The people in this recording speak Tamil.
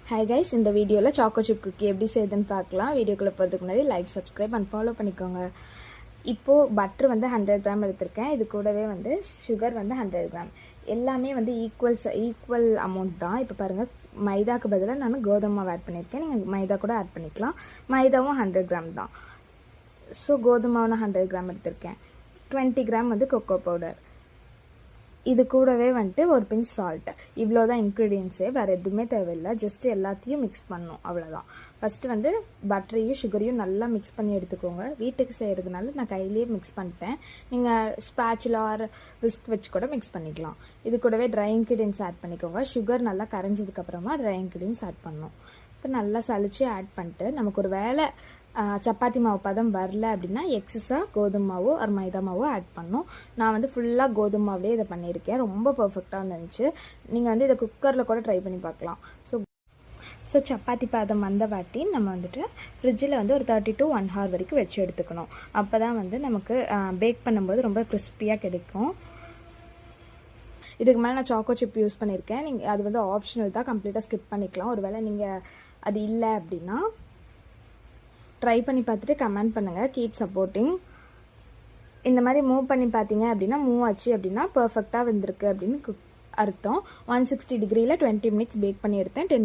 ஹாய் கைஸ், இந்த வீடியோவில் சாக்கோ சிப் குக்கி எப்படி செய்யுதுன்னு பார்க்கலாம். வீடியோக்குள்ளே போகிறதுக்கு முன்னாடி லைக், சப்ஸ்கிரைப் அண்ட் ஃபாலோ பண்ணிக்கோங்க. இப்போது பட்டர் வந்து 100 கிராம் எடுத்திருக்கேன். இது கூடவே வந்து சுகர் வந்து 100 கிராம். எல்லாமே வந்து ஈக்குவல் அமௌண்ட் தான். இப்போ பாருங்கள், மைதாக்கு பதிலாக நான் கோதுமை மாவு ஆட் பண்ணியிருக்கேன். நீங்கள் மைதா கூட ஆட் பண்ணிக்கலாம். மைதாவும் 100 கிராம் தான். ஸோ கோதுமை நான் 100 கிராம் எடுத்திருக்கேன். 20 கிராம் வந்து கொக்கோ பவுடர். இது கூடவே வந்துட்டு ஒரு பிஞ்ச் சால்ட். இவ்வளோ தான் இன்க்ரீடியன்ஸே, வேறு எதுவுமே தேவையில்லை. ஜஸ்ட்டு எல்லாத்தையும் மிக்ஸ் பண்ணணும், அவ்வளோதான். ஃபஸ்ட்டு வந்து பட்டரையும் சுகரையும் நல்லா மிக்ஸ் பண்ணி எடுத்துக்கோங்க. வீட்டுக்கு செய்கிறதுனால நான் கையிலேயே மிக்ஸ் பண்ணிட்டேன். நீங்கள் ஸ்பேச்சுலா ஆர் விஸ்க் வச்சு கூட மிக்ஸ் பண்ணிக்கலாம். இது கூடவே ட்ரை இன்க்ரீடியன்ஸ் ஆட் பண்ணிக்கோங்க. சுகர் நல்லா கரைஞ்சதுக்கப்புறமா ட்ரை இன்க்ரீடியன்ஸ் ஆட் பண்ணணும். இப்போ நல்லா சளிச்சு ஆட் பண்ணிட்டு, நமக்கு ஒரு வேளை சப்பாத்தி மாவு பதம் வரல அப்படின்னா எக்ஸஸாக கோதுமை மாவோ ஒரு மைதா மாவோ ஆட் பண்ணணும். நான் வந்து ஃபுல்லாக கோதுமை மாவுலேயே இதை பண்ணியிருக்கேன். ரொம்ப பர்ஃபெக்டாக இருந்துச்சு. நீங்கள் வந்து இதை குக்கரில் கூட ட்ரை பண்ணி பார்க்கலாம். ஸோ சப்பாத்தி பதம் வந்த வாட்டி நம்ம வந்துட்டு ஃப்ரிட்ஜில் வந்து ஒரு 30 to 1 hour வரைக்கும் வச்சு எடுத்துக்கணும். அப்போ தான் வந்து நமக்கு பேக் பண்ணும்போது ரொம்ப கிறிஸ்பியாக கிடைக்கும். இதுக்கு மேலே நான் சாக்கோ சிப் யூஸ் பண்ணியிருக்கேன். நீங்கள் அது வந்து ஆப்ஷனல் தான், கம்ப்ளீட்டாக ஸ்கிப் பண்ணிக்கலாம். ஒரு வேளை நீங்கள் அது இல்லை அப்படின்னா ட்ரை பண்ணி பார்த்துட்டு கமெண்ட் பண்ணுங்கள். Keep supporting. இந்த மாதிரி மூவ் பண்ணி பார்த்தீங்க அப்படின்னா மூவ் ஆச்சு அப்படின்னா பர்ஃபெக்டாக வந்திருக்கு அப்படின்னு அர்த்தம். 160 degreeல 20 minutes பேக் பண்ணி எடுத்தேன். 10